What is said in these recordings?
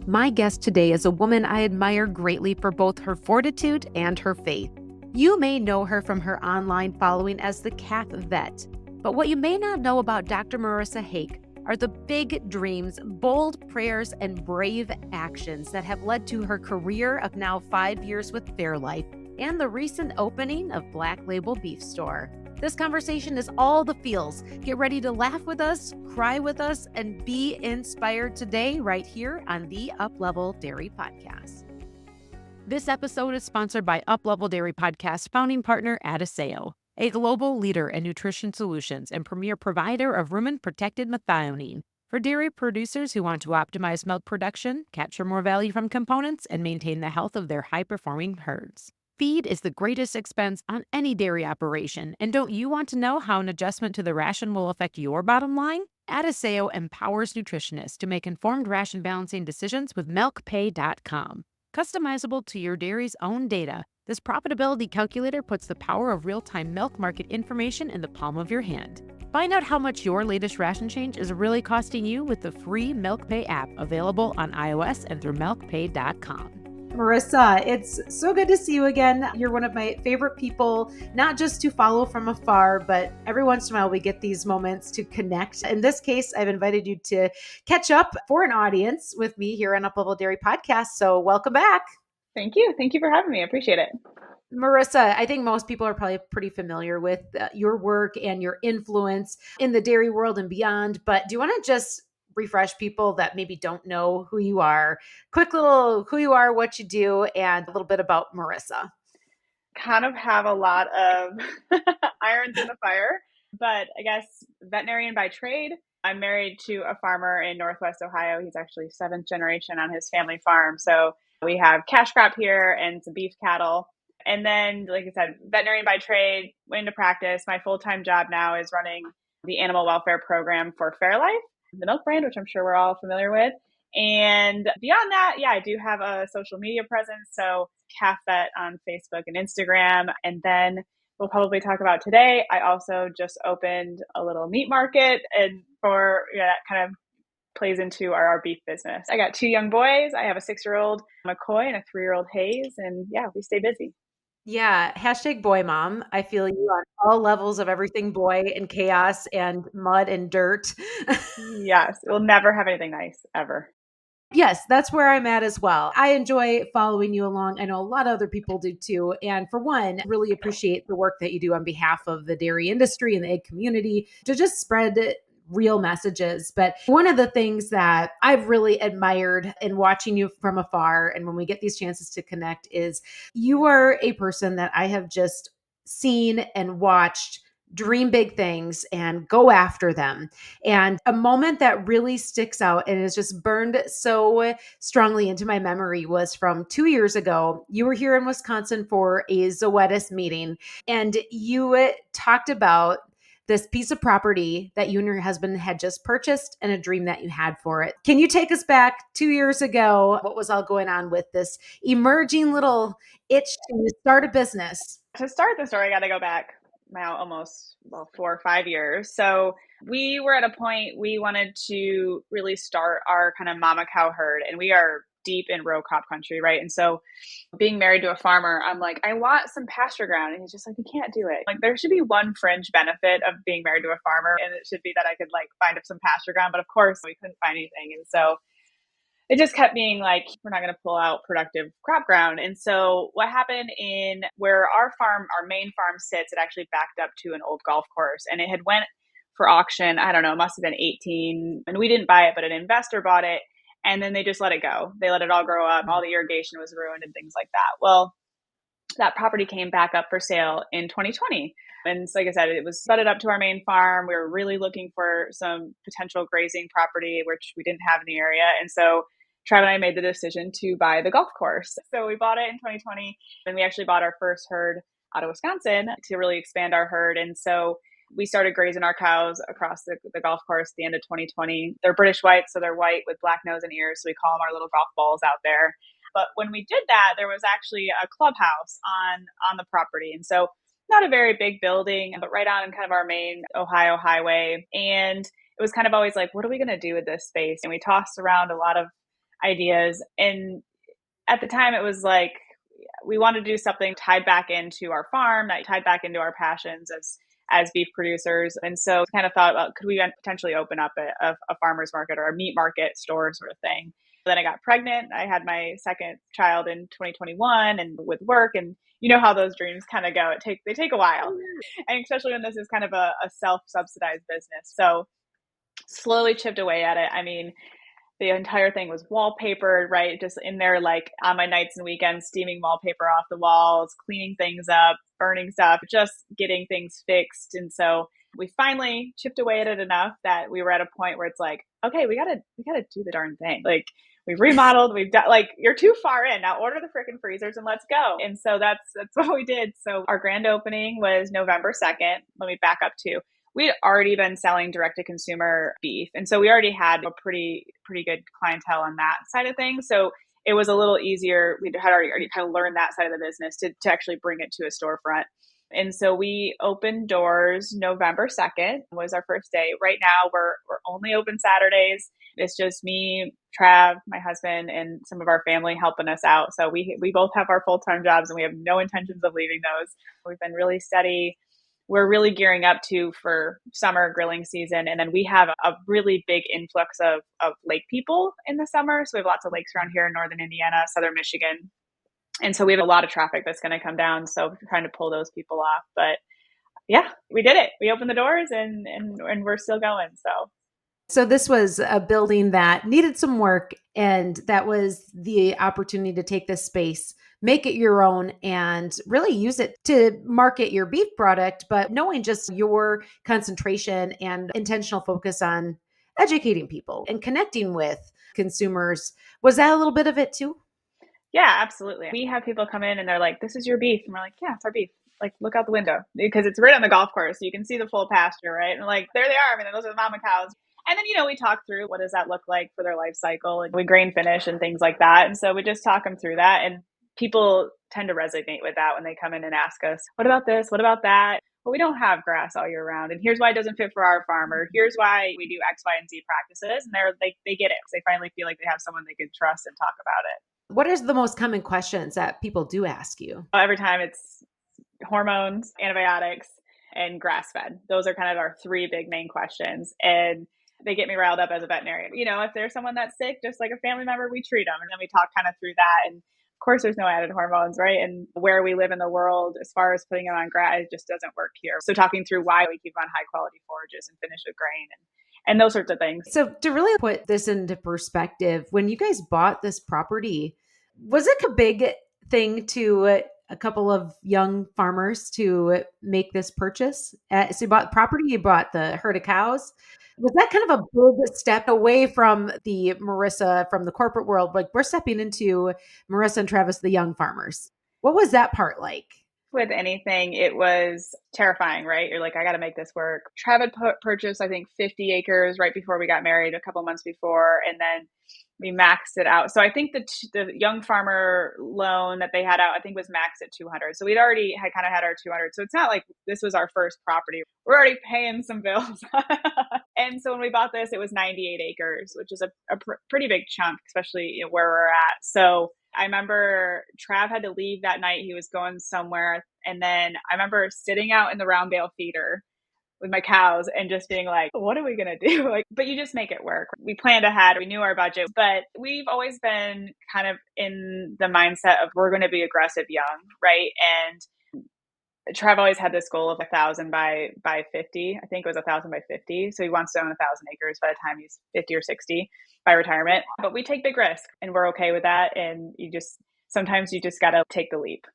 My guest today is a woman I admire greatly for both her fortitude and her faith. You may know her from her online following as the Calf Vet, but what you may not know about Dr. Marissa Hake are the big dreams, bold prayers, and brave actions that have led to her career of now 5 years with Fairlife and the recent opening of Black Label Beef Store. This conversation is all the feels. Get ready to laugh with us, cry with us, and be inspired today right here on the Uplevel Dairy Podcast. This episode is sponsored by Uplevel Dairy Podcast founding partner Adisseo, a global leader in nutrition solutions and premier provider of rumen-protected methionine for dairy producers who want to optimize milk production, capture more value from components, and maintain the health of their high-performing herds. Feed is the greatest expense on any dairy operation, and don't you want to know how an adjustment to the ration will affect your bottom line? Adisseo empowers nutritionists to make informed ration balancing decisions with MilkPay.com. Customizable to your dairy's own data, this profitability calculator puts the power of real-time milk market information in the palm of your hand. Find out how much your latest ration change is really costing you with the free MilkPay app available on iOS and through MilkPay.com. Marissa, it's so good to see you again. You're one of my favorite people, not just to follow from afar, but every once in a while we get these moments to connect. In this case, I've invited you to catch up for an audience with me here on Uplevel Dairy Podcast. So welcome back. Thank you. Thank you for having me. I appreciate it. Marissa, I think most people are probably pretty familiar with your work and your influence in the dairy world and beyond. But do you want to just refresh people that maybe don't know who you are? Quick little who you are, what you do, and a little bit about Marissa. Kind of have a lot of irons in the fire, but I guess veterinarian by trade. I'm married to a farmer in Northwest Ohio. He's actually seventh generation on his family farm. So we have cash crop here and some beef cattle. And then, like I said, veterinarian by trade, went into practice. My full-time job now is running the animal welfare program for Fairlife, the milk brand, which I'm sure we're all familiar with. And beyond that, I do have a social media presence. So Calf Vet on Facebook and Instagram. And then we'll probably talk about today, I also just opened a little meat market, and that kind of plays into our beef business. I got 2 young boys. I have a 6-year-old McCoy and a 3-year-old Hayes. And we stay busy. Yeah. Hashtag boy mom. I feel you on all levels of everything boy and chaos and mud and dirt. Yes. We'll never have anything nice ever. Yes, that's where I'm at as well. I enjoy following you along. I know a lot of other people do too. And for one, really appreciate the work that you do on behalf of the dairy industry and the egg community to just spread real messages. But one of the things that I've really admired in watching you from afar, and when we get these chances to connect, is you are a person that I have just seen and watched dream big things and go after them. And a moment that really sticks out and is just burned so strongly into my memory was from 2 years ago. You were here in Wisconsin for a Zoetis meeting, and you talked about this piece of property that you and your husband had just purchased and a dream that you had for it. Can you take us back 2 years ago? What was all going on with this emerging little itch to start a business? To start the story, I got to go back now almost 4 or 5 years. So we were at a point we wanted to really start our kind of mama cow herd, and we are deep in row crop country, right? And so being married to a farmer, I'm like, I want some pasture ground. And he's just like, you can't do it. Like, there should be one fringe benefit of being married to a farmer, and it should be that I could find some pasture ground. But of course, we couldn't find anything. And so it just kept being like, we're not going to pull out productive crop ground. And so what happened in where our main farm sits, it actually backed up to an old golf course, and it had went for auction. I don't know, it must have been 18, and we didn't buy it, but an investor bought it. And then they just let it go. They let it all grow up. All the irrigation was ruined and things like that. Well, that property came back up for sale in 2020. And so, like I said, it was butted up to our main farm. We were really looking for some potential grazing property, which we didn't have in the area. And so Trav and I made the decision to buy the golf course. So we bought it in 2020, and we actually bought our first herd out of Wisconsin to really expand our herd. And so we started grazing our cows across the golf course at the end of 2020. They're British white, so they're white with black nose and ears. So we call them our little golf balls out there. But when we did that, there was actually a clubhouse on the property. And so not a very big building, but right on kind of our main Ohio highway. And it was kind of always like, what are we going to do with this space? And we tossed around a lot of ideas. And at the time it was like, we wanted to do something tied back into our farm, that tied back into our passions as beef producers. And so kind of thought about, could we potentially open up a farmer's market or a meat market store sort of thing. Then I got pregnant. I had my second child in 2021, and with work, and you know how those dreams kind of go. They take a while, and especially when this is kind of a self-subsidized business. So slowly chipped away at it. I mean, the entire thing was wallpapered, right? Just in there, like on my nights and weekends, steaming wallpaper off the walls, cleaning things up, burning stuff, just getting things fixed. And so we finally chipped away at it enough that we were at a point where it's like, okay, we gotta do the darn thing. Like, we've remodeled, we've done, like, you're too far in. Now order the freaking freezers and let's go. And so that's what we did. So our grand opening was November 2nd. Let me back up to, we'd already been selling direct to consumer beef. And so we already had a pretty good clientele on that side of things. So it was a little easier. We had already kind of learned that side of the business to actually bring it to a storefront. And so we opened doors November 2nd was our first day. Right now we're only open Saturdays. It's just me, Trav, my husband, and some of our family helping us out. So we both have our full-time jobs and we have no intentions of leaving those. We've been really steady. We're really gearing up for summer grilling season. And then we have a really big influx of lake people in the summer. So we have lots of lakes around here in northern Indiana, southern Michigan. And so we have a lot of traffic that's going to come down. So we're trying to pull those people off. But yeah, we did it. We opened the doors and we're still going. So this was a building that needed some work, and that was the opportunity to take this space, make it your own, and really use it to market your beef product, but knowing just your concentration and intentional focus on educating people and connecting with consumers. Was that a little bit of it too? Yeah, absolutely. We have people come in and they're like, this is your beef. And we're like, yeah, it's our beef. Like, look out the window because it's right on the golf course. So you can see the full pasture, right? And like, there they are. I mean, those are the mama cows. And then, we talk through what does that look like for their life cycle, and we grain finish and things like that. And so we just talk them through that. And people tend to resonate with that when they come in and ask us, what about this? What about that? Well, we don't have grass all year round. And here's why it doesn't fit for our farmer. Here's why we do X, Y, and Z practices. And they get it. They finally feel like they have someone they can trust and talk about it. What is the most common questions that people do ask you? Every time it's hormones, antibiotics, and grass fed. Those are kind of our three big main questions. And they get me riled up as a veterinarian. If there's someone that's sick, just like a family member, we treat them. And then we talk kind of through that. And of course, there's no added hormones, right? And where we live in the world, as far as putting them on grass, it just doesn't work here. So talking through why we keep on high quality forages and finish with grain and those sorts of things. So to really put this into perspective, when you guys bought this property, was it a big thing to a couple of young farmers to make this purchase? So you bought property, you bought the herd of cows. Was that kind of a big step away from the Marissa from the corporate world? Like, we're stepping into Marissa and Travis, the young farmers. What was that part like? With anything, it was terrifying, right? You're like, I got to make this work. Trav had purchased, I think, 50 acres right before we got married, a couple months before, and then we maxed it out. So I think the young farmer loan that they had out, I think, was maxed at 200. So we'd already had our 200. So it's not like this was our first property. We're already paying some bills. And so when we bought this, it was 98 acres, which is a pretty big chunk, especially where we're at. So I remember Trav had to leave that night. He was going somewhere. And then I remember sitting out in the round bale feeder with my cows and just being like, what are we going to do? But you just make it work. We planned ahead. We knew our budget, but we've always been kind of in the mindset of we're going to be aggressive young, right? And Trav always had this goal of 1,000 by 50. I think it was 1,000 by 50. So he wants to own 1,000 acres by the time he's 50 or 60 by retirement. But we take big risks and we're okay with that. And sometimes you just got to take the leap.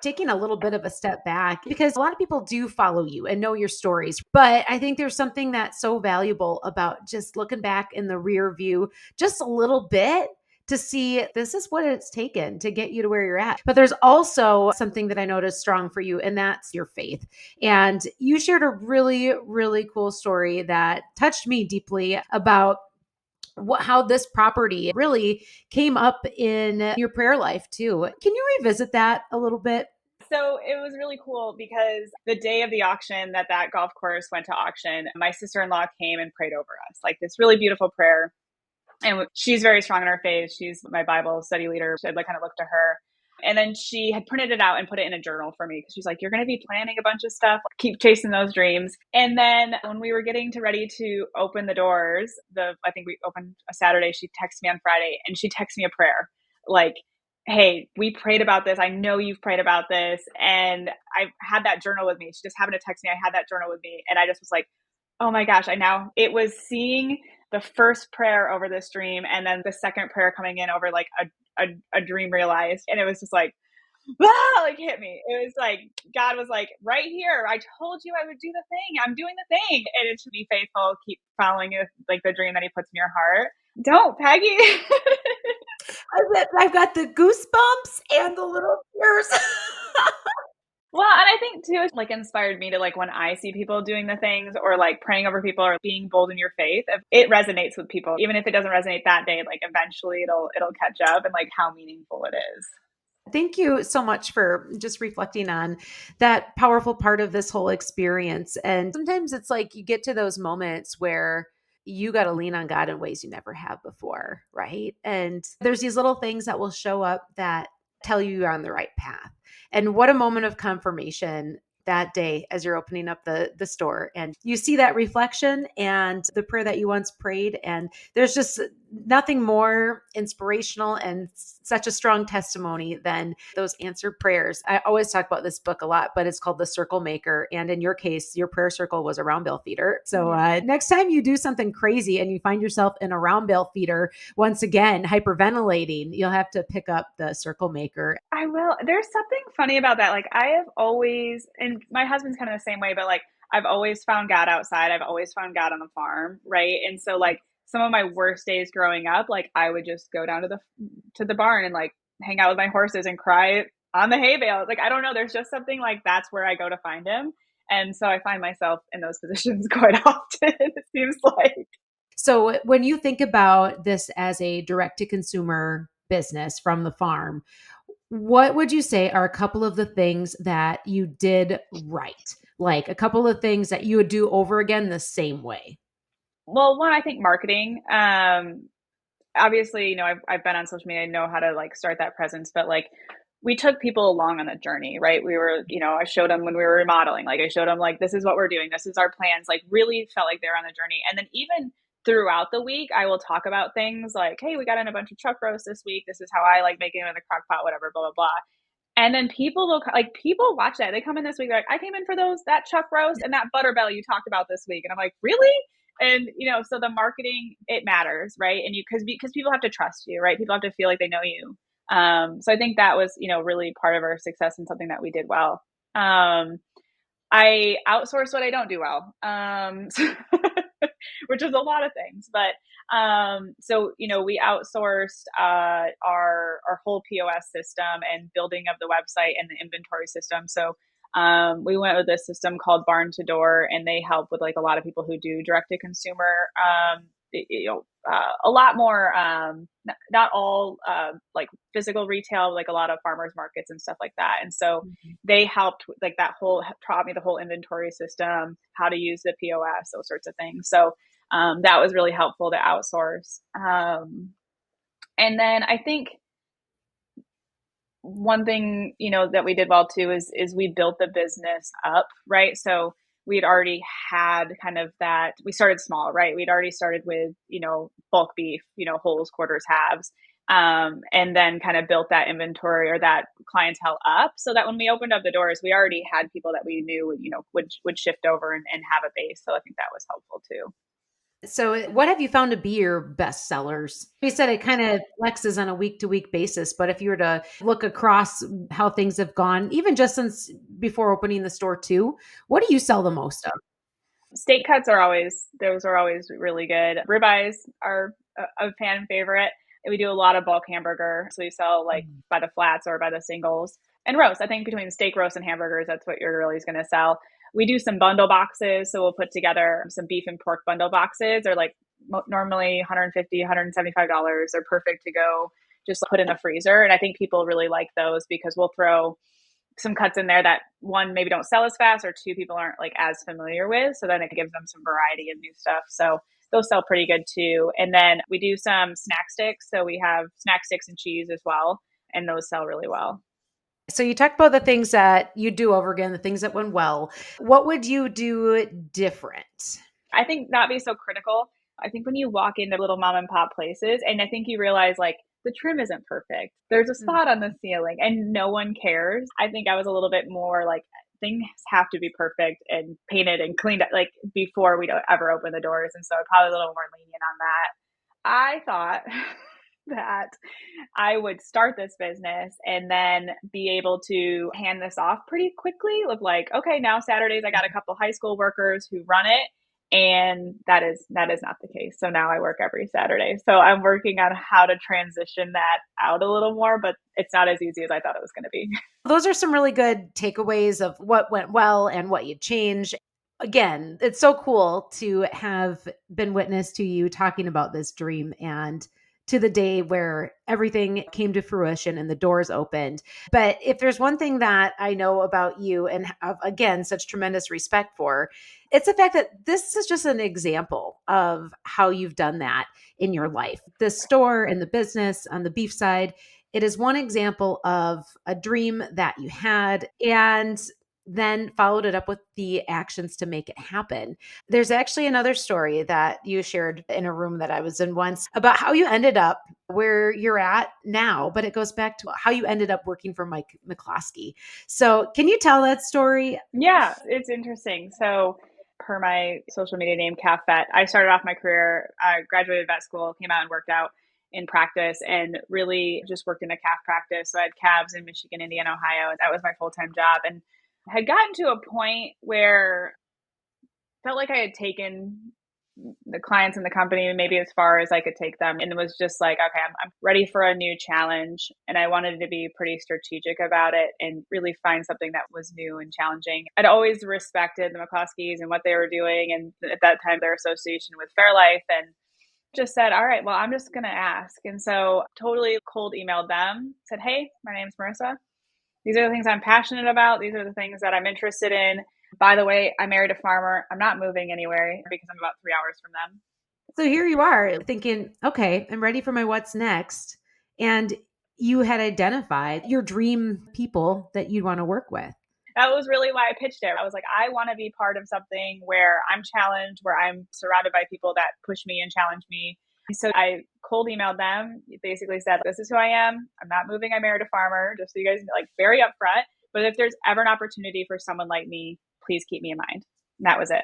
Taking a little bit of a step back, because a lot of people do follow you and know your stories. But I think there's something that's so valuable about just looking back in the rear view just a little bit to see this is what it's taken to get you to where you're at. But there's also something that I noticed strong for you, and that's your faith. And you shared a really, really cool story that touched me deeply about how this property really came up in your prayer life too. Can you revisit that a little bit? So it was really cool because the day of the auction that golf course went to auction, my sister-in-law came and prayed over us, like this really beautiful prayer. And she's very strong in her faith. She's my Bible study leader. So I'd like kind of look to her. And then she had printed it out and put it in a journal for me because she's like, you're going to be planning a bunch of stuff. Keep chasing those dreams. And then when we were getting ready to open the doors, I think we opened a Saturday. She texted me on Friday and she texted me a prayer like, hey, we prayed about this. I know you've prayed about this. And I had that journal with me. She just happened to text me. I had that journal with me. And I just was like, oh my gosh, it was seeing the first prayer over this dream and then the second prayer coming in over like a dream realized. And it was just like, wow, like hit me. It was like, God was like, right here. I told you I would do the thing. I'm doing the thing. And it should be faithful. Keep following it, like the dream that he puts in your heart. Don't, Peggy. I've got the goosebumps and the little tears. Well, and I think too, it's like inspired me to like when I see people doing the things or like praying over people or being bold in your faith, it resonates with people. Even if it doesn't resonate that day, like eventually it'll catch up and like how meaningful it is. Thank you so much for just reflecting on that powerful part of this whole experience. And sometimes it's like you get to those moments where you got to lean on God in ways you never have before, right? And there's these little things that will show up that tell you you're on the right path. And what a moment of confirmation that day as you're opening up the store and you see that reflection and the prayer that you once prayed. And there's just nothing more inspirational and such a strong testimony than those answered prayers. I always talk about this book a lot, but it's called The Circle Maker. And in your case, your prayer circle was a round bale feeder. So next time you do something crazy and you find yourself in a round bale feeder, once again, hyperventilating, you'll have to pick up The Circle Maker. I will. There's something funny about that. Like I have always, and my husband's kind of the same way, but like I've always found God outside. I've always found God on the farm. Right. And so like some of my worst days growing up, like I would just go down to the barn and like hang out with my horses and cry on the hay bale. Like, I don't know. There's just something like that's where I go to find him. And so I find myself in those positions quite often, it seems like. So when you think about this as a direct to consumer business from the farm, what would you say are a couple of the things that you did right? Like a couple of things that you would do over again the same way? Well, one, I think marketing. Obviously, I've been on social media. I know how to like start that presence, but like we took people along on the journey, right? We were, I showed them when we were remodeling, like I showed them like, this is what we're doing. This is our plans, like really felt like they're on the journey. And then even throughout the week, I will talk about things like, hey, we got in a bunch of chuck roast this week. This is how I like making it in the crock pot, whatever, blah, blah, blah. And then people watch that. They come in this week, like, I came in for that chuck roast and that butter belly you talked about this week. And I'm like, really? And, so the marketing, it matters, right? And because people have to trust you, right? People have to feel like they know you. So I think that was, really part of our success and something that we did well. I outsource what I don't do well, which is a lot of things. But so we outsourced our whole POS system and building of the website and the inventory system. So we went with a system called Barn to Door, and they help with like a lot of people who do direct to consumer. A lot more, not all like physical retail, like a lot of farmers markets and stuff like that. And so they helped like taught me the whole inventory system, how to use the POS, those sorts of things. So that was really helpful to outsource. And then I think one thing, that we did well too is we built the business up, right? So we'd already had kind of that, we started small, right? We'd already started with, bulk beef, wholes, quarters, halves, and then kind of built that inventory or that clientele up so that when we opened up the doors, we already had people that we knew, would shift over and have a base. So I think that was helpful too. So what have you found to be your best sellers? You said it kind of flexes on a week to week basis, but if you were to look across how things have gone, even just since before opening the store too, what do you sell the most of? Steak cuts are always really good. Ribeyes are a fan favorite. And we do a lot of bulk hamburger. So we sell like by the flats or by the singles. And roast. I think between steak, roast, and hamburgers, that's what you're really going to sell. We do some bundle boxes. So we'll put together some beef and pork bundle boxes. They're like normally $150, $175. They're perfect to go just put in the freezer. And I think people really like those because we'll throw some cuts in there that one, maybe don't sell as fast, or two, people aren't like as familiar with. So then it gives them some variety and new stuff. So Those sell pretty good too. And then we do some snack sticks. So we have snack sticks and cheese as well. And those sell really well. So you talked about the things that you do over again, the things that went well. What would you do different? I think not be so critical. I think when you walk into little mom and pop places, and I think you realize like the trim isn't perfect, there's a spot on the ceiling and no one cares. I think I was a little bit more like things have to be perfect and painted and cleaned up like before we don't ever open the doors. And so probably a little more lenient on that. I thought that I would start this business and then be able to hand this off pretty quickly of like, okay, now Saturdays I got a couple high school workers who run it. And that is not the case. So now I work every Saturday. So I'm working on how to transition that out a little more, but it's not as easy as I thought it was going to be. Those are some really good takeaways of what went well and what you changed. Again, it's so cool to have been witness to you talking about this dream and to the day where everything came to fruition and the doors opened. But if there's one thing that I know about you and have, again, such tremendous respect for, it's the fact that this is just an example of how you've done that in your life. The store and the business on the beef side, it is one example of a dream that you had and then followed it up with the actions to make it happen. There's actually another story that you shared in a room that I was in once about how you ended up where you're at now, but it goes back to how you ended up working for Mike McCloskey. So can you tell that story? Yeah, it's interesting. So per my social media name, Calf Vet, I started off my career, I graduated vet school, came out and worked out in practice and really just worked in a calf practice. So I had calves in Michigan, Indiana, Ohio, and that was my full-time job. And had gotten to a point where I felt like I had taken the clients in the company maybe as far as I could take them. And it was just like, okay, I'm ready for a new challenge. And I wanted to be pretty strategic about it and really find something that was new and challenging. I'd always respected the McCloskeys and what they were doing. And at that time, their association with Fairlife, and just said, all right, well, I'm just going to ask. And so totally cold emailed them, said, hey, my name's Marissa. These are the things I'm passionate about. These are the things that I'm interested in. By the way, I married a farmer. I'm not moving anywhere because I'm about 3 hours from them. So here you are thinking, okay, I'm ready for my what's next. And you had identified your dream people that you'd want to work with. That was really why I pitched it. I was like, I want to be part of something where I'm challenged, where I'm surrounded by people that push me and challenge me. So I cold emailed them, basically said, this is who I am. I'm not moving. I married a farmer, just so you guys know, like very upfront. But if there's ever an opportunity for someone like me, please keep me in mind. And that was it.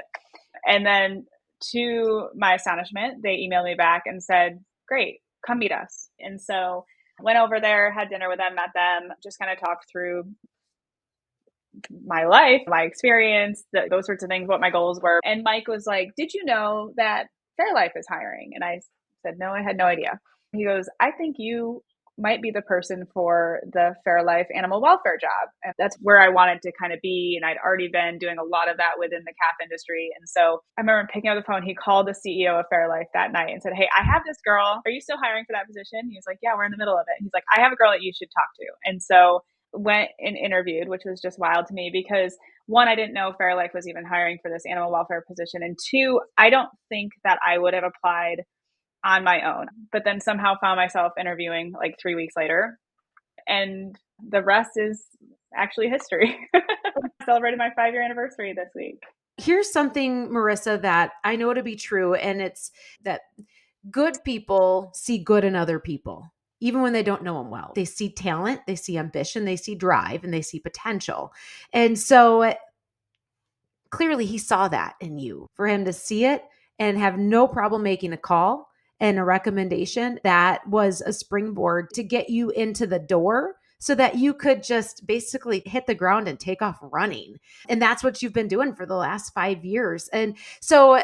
And then to my astonishment, they emailed me back and said, great, come meet us. And so went over there, had dinner with them, met them, just kind of talked through my life, my experience, those sorts of things, what my goals were. And Mike was like, did you know that Fairlife is hiring? And I said, no, I had no idea. He goes, I think you might be the person for the Fairlife animal welfare job. And that's where I wanted to kind of be. And I'd already been doing a lot of that within the calf industry. And so I remember picking up the phone. He called the CEO of Fairlife that night and said, hey, I have this girl. Are you still hiring for that position? He was like, yeah, we're in the middle of it. He's like, I have a girl that you should talk to. And so went and interviewed, which was just wild to me because one, I didn't know Fairlife was even hiring for this animal welfare position. And two, I don't think that I would have applied on my own, but then somehow found myself interviewing like 3 weeks later. And the rest is actually history. Celebrated my 5-year anniversary this week. Here's something, Marissa, that I know to be true. And it's that good people see good in other people, even when they don't know them well. They see talent, they see ambition, they see drive, and they see potential. And so clearly he saw that in you. For him to see it and have no problem making a call and a recommendation, that was a springboard to get you into the door so that you could just basically hit the ground and take off running. And that's what you've been doing for the last 5 years. And so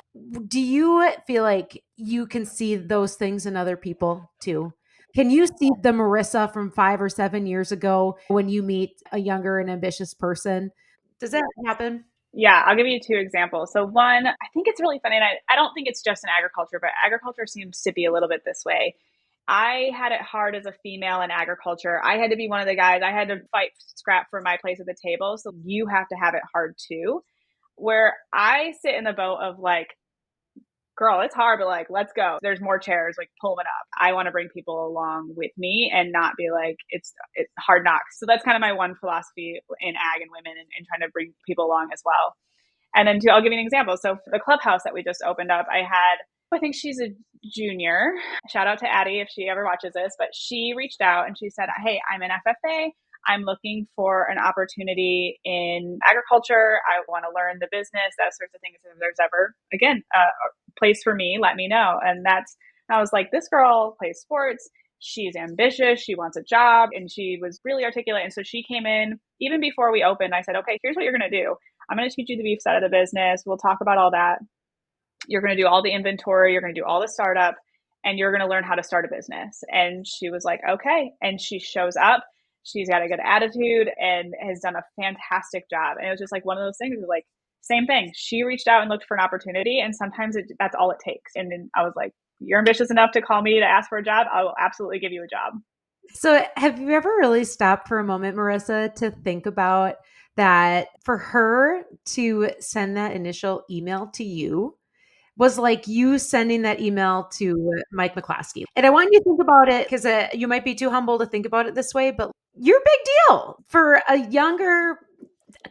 do you feel like you can see those things in other people too? Can you see the Marissa from 5 or 7 years ago when you meet a younger and ambitious person? Does that happen? Yeah, I'll give you 2 examples. So one, I think it's really funny, and I don't think it's just in agriculture, but agriculture seems to be a little bit this way. I had it hard as a female in agriculture. I had to be one of the guys. I had to fight, scrap for my place at the table. So you have to have it hard too. Where I sit in the boat of like, girl, it's hard, but like, let's go. There's more chairs, like pull it up. I want to bring people along with me and not be like, it's hard knocks. So that's kind of my one philosophy in ag and women, and trying to bring people along as well. And then I'll give you an example. So for the clubhouse that we just opened up, I think she's a junior. Shout out to Addie if she ever watches this, but she reached out and she said, hey, I'm an FFA. I'm looking for an opportunity in agriculture. I want to learn the business, that sorts of things. If there's ever, again, a place for me, let me know. And I was like, this girl plays sports. She's ambitious. She wants a job. And she was really articulate. And so she came in even before we opened. I said, okay, here's what you're going to do. I'm going to teach you the beef side of the business. We'll talk about all that. You're going to do all the inventory. You're going to do all the startup, and you're going to learn how to start a business. And she was like, okay. And she shows up. She's got a good attitude and has done a fantastic job. And it was just like one of those things, like, same thing. She reached out and looked for an opportunity, and sometimes that's all it takes. And then I was like, you're ambitious enough to call me to ask for a job. I will absolutely give you a job. So have you ever really stopped for a moment, Marissa, to think about that for her to send that initial email to you was like you sending that email to Mike McCloskey? And I want you to think about it because you might be too humble to think about it this way, but you're a big deal for a younger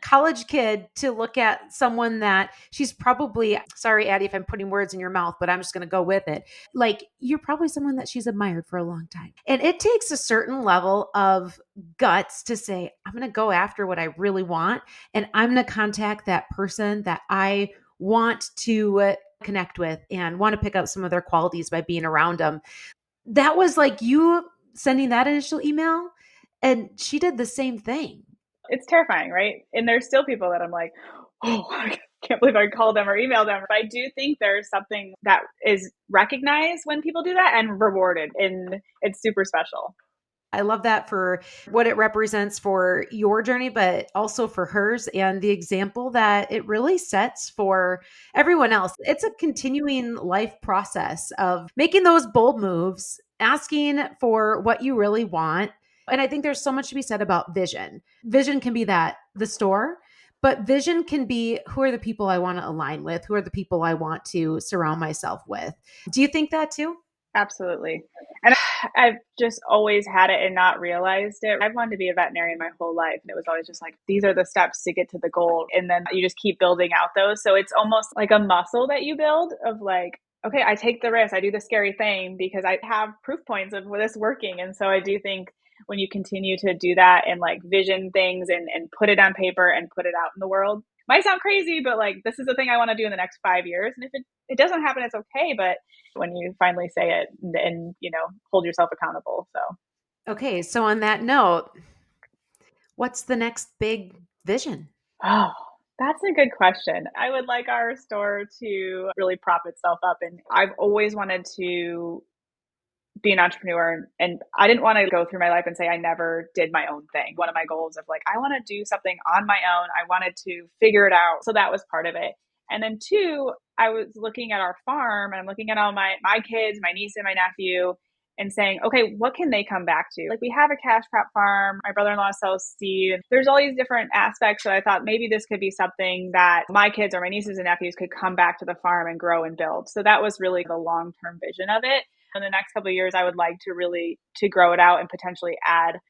college kid to look at someone that she's probably, sorry, Addie, if I'm putting words in your mouth, but I'm just going to go with it. Like, you're probably someone that she's admired for a long time. And it takes a certain level of guts to say, I'm going to go after what I really want. And I'm going to contact that person that I want to connect with and want to pick up some of their qualities by being around them. That was like you sending that initial email, and she did the same thing. It's terrifying, right? And there's still people that I'm like, oh, I can't believe I called them or emailed them. But I do think there's something that is recognized when people do that and rewarded, and it's super special. I love that for what it represents for your journey, but also for hers and the example that it really sets for everyone else. It's a continuing life process of making those bold moves, asking for what you really want. And I think there's so much to be said about vision. Vision can be the store, but vision can be, who are the people I want to align with? Who are the people I want to surround myself with? Do you think that too? Absolutely. And I've just always had it and not realized it. I've wanted to be a veterinarian my whole life. And it was always just like, these are the steps to get to the goal. And then you just keep building out those. So it's almost like a muscle that you build of like, okay, I take the risk. I do the scary thing because I have proof points of this working. And so I do think when you continue to do that and like vision things and put it on paper and put it out in the world, might sound crazy, but like, this is the thing I want to do in the next 5 years. And if it doesn't happen, it's okay. But when you finally say it and hold yourself accountable. So, okay. So on that note, what's the next big vision? Oh, that's a good question. I would like our store to really prop itself up. And I've always wanted to be an entrepreneur, and I didn't want to go through my life and say I never did my own thing. One of my goals of like, I want to do something on my own. I wanted to figure it out. So that was part of it. And then two, I was looking at our farm and I'm looking at all my kids, my niece and my nephew, and saying, okay, what can they come back to? Like, we have a cash crop farm. My brother-in-law sells seed. There's all these different aspects that I thought maybe this could be something that my kids or my nieces and nephews could come back to the farm and grow and build. So that was really the long-term vision of it. In the next couple of years, I would like to really to grow it out and potentially add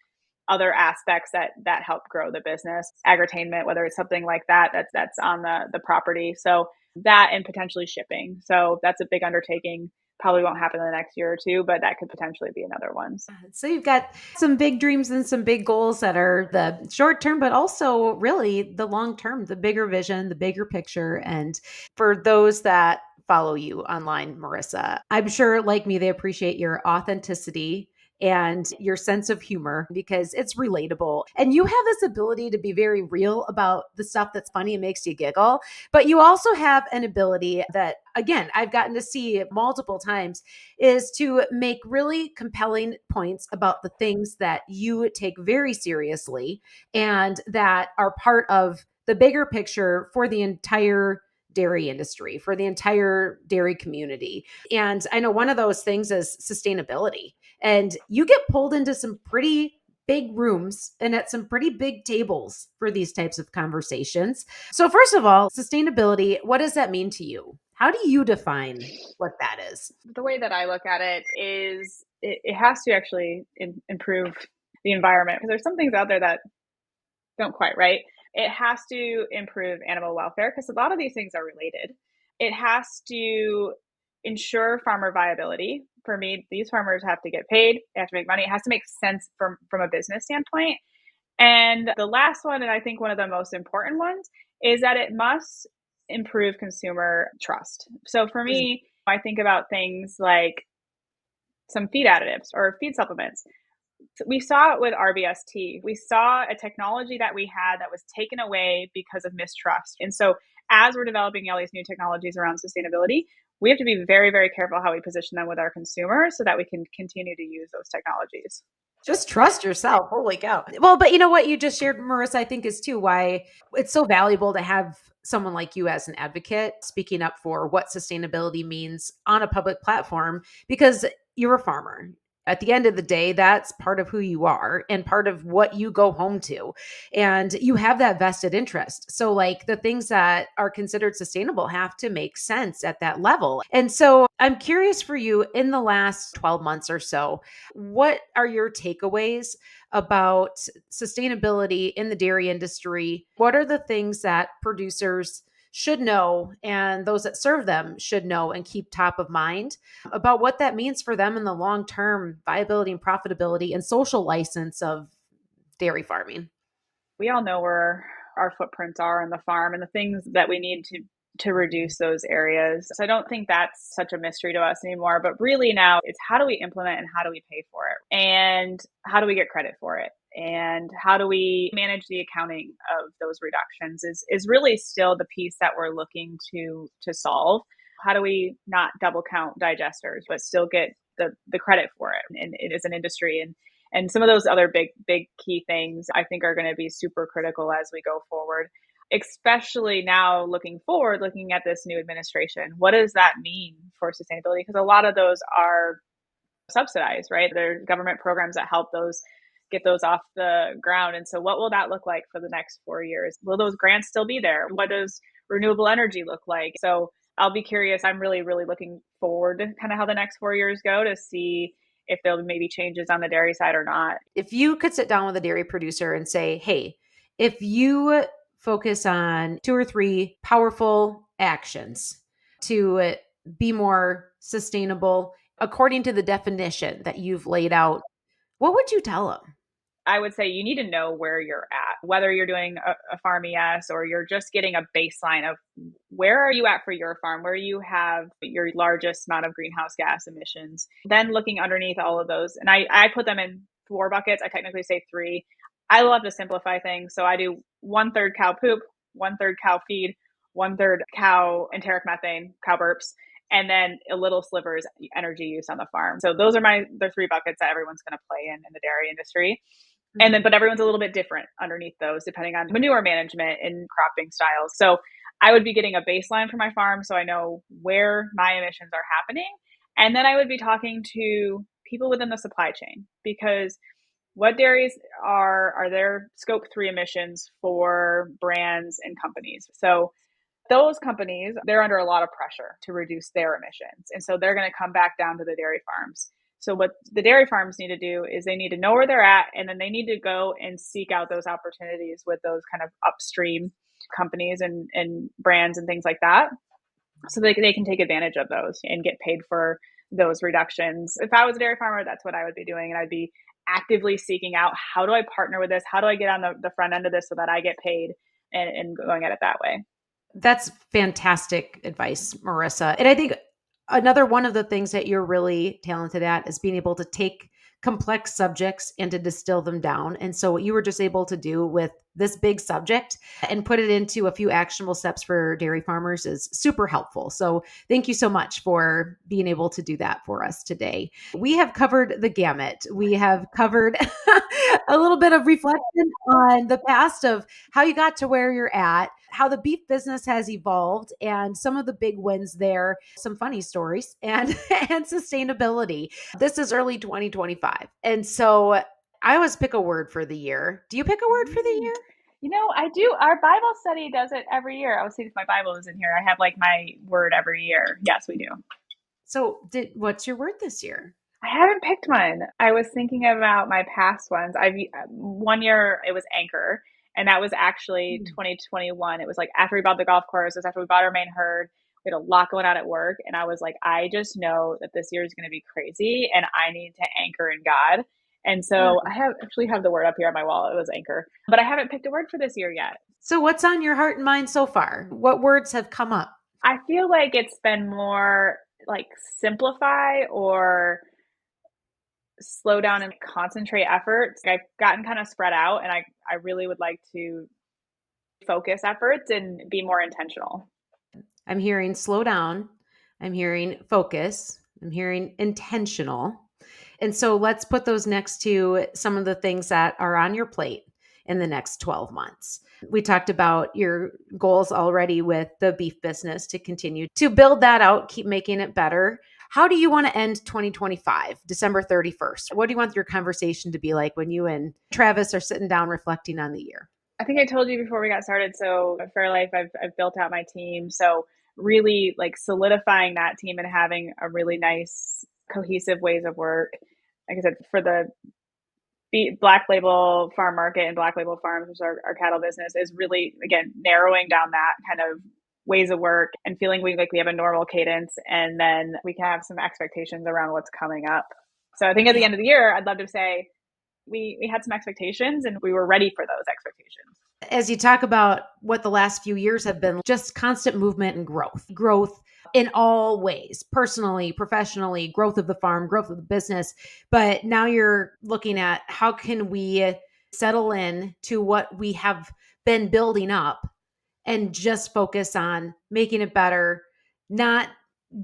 other aspects that help grow the business, agritainment, whether it's something like that's on the property. So that, and potentially shipping. So that's a big undertaking. Probably won't happen in the next year or two, but that could potentially be another one. So you've got some big dreams and some big goals that are the short term, but also really the long term, the bigger vision, the bigger picture. And for those that follow you online, Marissa, I'm sure like me, they appreciate your authenticity and your sense of humor because it's relatable. And you have this ability to be very real about the stuff that's funny and makes you giggle. But you also have an ability that, again, I've gotten to see multiple times, is to make really compelling points about the things that you take very seriously and that are part of the bigger picture for the entire dairy industry, for the entire dairy community. And I know one of those things is sustainability. And you get pulled into some pretty big rooms and at some pretty big tables for these types of conversations. So first of all, sustainability, what does that mean to you? How do you define what that is? The way that I look at it is it has to actually improve the environment, because there's some things out there that don't quite, right? It has to improve animal welfare because a lot of these things are related. It has to ensure farmer viability. For me, these farmers have to get paid, they have to make money. It has to make sense from a business standpoint. And the last one, and I think one of the most important ones, is that it must improve consumer trust. So for me, I think about things like some feed additives or feed supplements. We saw it with RBST. We saw a technology that we had that was taken away because of mistrust. And so as we're developing all these new technologies around sustainability, we have to be very, very careful how we position them with our consumers so that we can continue to use those technologies. Just trust yourself. Holy cow. Well, but you know what you just shared, Marissa, I think is too why it's so valuable to have someone like you as an advocate speaking up for what sustainability means on a public platform, because you're a farmer. At the end of the day, that's part of who you are and part of what you go home to. And you have that vested interest. So, like, the things that are considered sustainable have to make sense at that level. And so, I'm curious for you in the last 12 months or so, what are your takeaways about sustainability in the dairy industry? What are the things that producers should know and those that serve them should know and keep top of mind about what that means for them in the long-term viability and profitability and social license of dairy farming? We all know where our footprints are on the farm and the things that we need to reduce those areas. So I don't think that's such a mystery to us anymore, but really now it's how do we implement and how do we pay for it? And how do we get credit for it? And how do we manage the accounting of those reductions is really still the piece that we're looking to solve. How do we not double count digesters, but still get the credit for it? And it is an industry. And some of those other big key things I think are going to be super critical as we go forward, especially now looking forward, looking at this new administration. What does that mean for sustainability? Because a lot of those are subsidized, right? There are government programs that help those get those off the ground. And so what will that look like for the next 4 years? Will those grants still be there? What does renewable energy look like? So I'll be curious. I'm really, really looking forward to kind of how the next 4 years go to see if there'll be maybe changes on the dairy side or not. If you could sit down with a dairy producer and say, hey, if you focus on 2 or 3 powerful actions to be more sustainable according to the definition that you've laid out, what would you tell them? I would say you need to know where you're at, whether you're doing a farm ES or you're just getting a baseline of where are you at for your farm, where you have your largest amount of greenhouse gas emissions. Then looking underneath all of those, and I put them in 4 buckets. I technically say 3. I love to simplify things. So I do 1/3 cow poop, 1/3 cow feed, 1/3 cow enteric methane, cow burps, and then a little sliver is energy use on the farm. So those are the 3 buckets that everyone's going to play in the dairy industry. And then, but everyone's a little bit different underneath those, depending on manure management and cropping styles. So I would be getting a baseline for my farm so I know where my emissions are happening. And then I would be talking to people within the supply chain, because what dairies are their scope 3 emissions for brands and companies. So those companies, they're under a lot of pressure to reduce their emissions. And so they're going to come back down to the dairy farms. So what the dairy farms need to do is they need to know where they're at, and then they need to go and seek out those opportunities with those kind of upstream companies and brands and things like that, so they can take advantage of those and get paid for those reductions. If I was a dairy farmer, that's what I would be doing. And I'd be actively seeking out, how do I partner with this? How do I get on the front end of this so that I get paid, and going at it that way? That's fantastic advice, Marissa. And I think another one of the things that you're really talented at is being able to take complex subjects and to distill them down. And so what you were just able to do with this big subject and put it into a few actionable steps for dairy farmers is super helpful. So thank you so much for being able to do that for us today. We have covered the gamut. We have covered a little bit of reflection on the past of how you got to where you're at, how the beef business has evolved, and some of the big wins there, some funny stories, and sustainability. This is early 2025. And so I always pick a word for the year. Do you pick a word for the year? I do. Our Bible study does it every year. I'll see if my Bible is in here. I have like my word every year. Yes, we do. So what's your word this year? I haven't picked one. I was thinking about my past ones. One year it was anchor, and that was actually 2021. It was like after we bought the golf course, it was after we bought our main herd. We had a lot going on at work, and I was like, I just know that this year is going to be crazy, and I need to anchor in God. And so I have the word up here on my wall. It was anchor, but I haven't picked a word for this year yet. So what's on your heart and mind so far? What words have come up? I feel like it's been more like simplify or slow down and concentrate efforts. I've gotten kind of spread out, and I really would like to focus efforts and be more intentional. I'm hearing slow down. I'm hearing focus. I'm hearing intentional. And so let's put those next to some of the things that are on your plate in the next 12 months. We talked about your goals already with the beef business to continue to build that out, keep making it better. How do you want to end 2025, December 31st? What do you want your conversation to be like when you and Travis are sitting down reflecting on the year? I think I told you before we got started. So at Fairlife, I've built out my team. So really like solidifying that team and having a really nice cohesive ways of work. Like I said, for the Black Label Farm Market and Black Label Farms, which is our cattle business, is really, again, narrowing down that kind of ways of work and feeling we have a normal cadence, and then we can have some expectations around what's coming up. So I think at the end of the year, I'd love to say we had some expectations and we were ready for those expectations. As you talk about what the last few years have been, just constant movement and growth in all ways, personally, professionally, growth of the farm, growth of the business. But now you're looking at how can we settle in to what we have been building up and just focus on making it better, not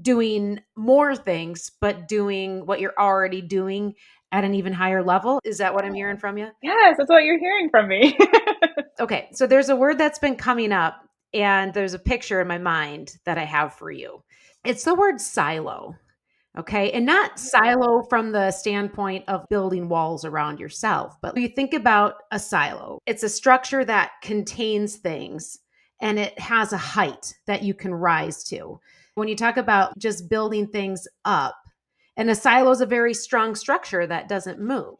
doing more things, but doing what you're already doing at an even higher level. Is that what I'm hearing from you? Yes, that's what you're hearing from me. Okay, so there's a word that's been coming up, and there's a picture in my mind that I have for you. It's the word silo, okay? And not silo from the standpoint of building walls around yourself, but you think about a silo. It's a structure that contains things, and it has a height that you can rise to. When you talk about just building things up, and a silo is a very strong structure that doesn't move.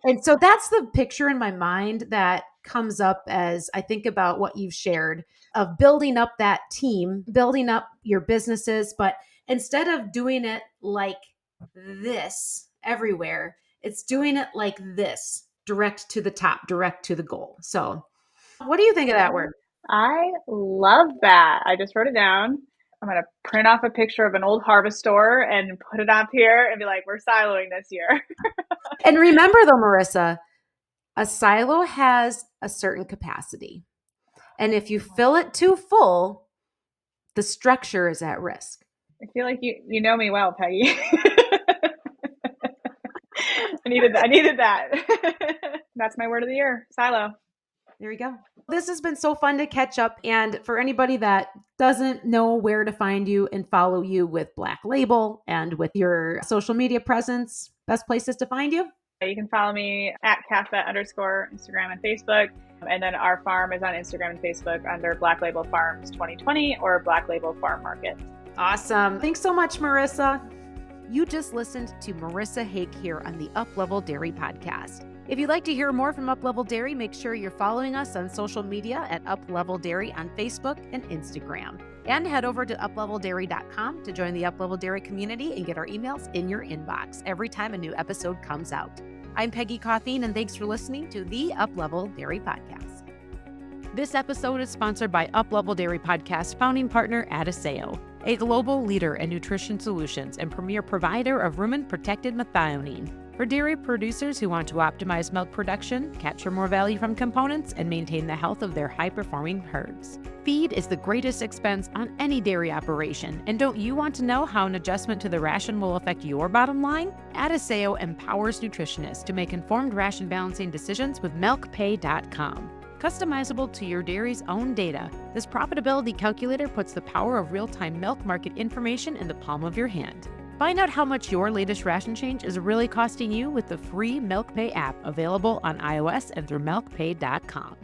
And so that's the picture in my mind that comes up as I think about what you've shared of building up that team, building up your businesses, but instead of doing it like this everywhere, it's doing it like this, direct to the top, direct to the goal. So what do you think of that word? I love that. I just wrote it down. I'm going to print off a picture of an old harvest store and put it up here and be like, we're siloing this year. And remember though, Marissa, a silo has a certain capacity. And if you fill it too full, the structure is at risk. I feel like you know me well, Peggy. I needed that. That's my word of the year, silo. There you go. This has been so fun to catch up. And for anybody that doesn't know where to find you and follow you with Black Label and with your social media presence, best places to find you? You can follow me at @CalfVet_ Instagram and Facebook. And then our farm is on Instagram and Facebook under Black Label Farms 2020 or Black Label Farm Market. Awesome. Thanks so much, Marissa. You just listened to Marissa Hake here on the Uplevel Dairy Podcast. If you'd like to hear more from Uplevel Dairy, make sure you're following us on social media at Uplevel Dairy on Facebook and Instagram. And head over to upleveldairy.com to join the Uplevel Dairy community and get our emails in your inbox every time a new episode comes out. I'm Peggy Coffeen, and thanks for listening to the Uplevel Dairy Podcast. This episode is sponsored by Uplevel Dairy Podcast founding partner Adisseo, a global leader in nutrition solutions and premier provider of rumen-protected methionine. For dairy producers who want to optimize milk production, capture more value from components, and maintain the health of their high-performing herds. Feed is the greatest expense on any dairy operation, and don't you want to know how an adjustment to the ration will affect your bottom line? Adisseo empowers nutritionists to make informed ration balancing decisions with MilkPay.com. Customizable to your dairy's own data, this profitability calculator puts the power of real-time milk market information in the palm of your hand. Find out how much your latest ration change is really costing you with the free MilkPay app available on iOS and through MilkPay.com.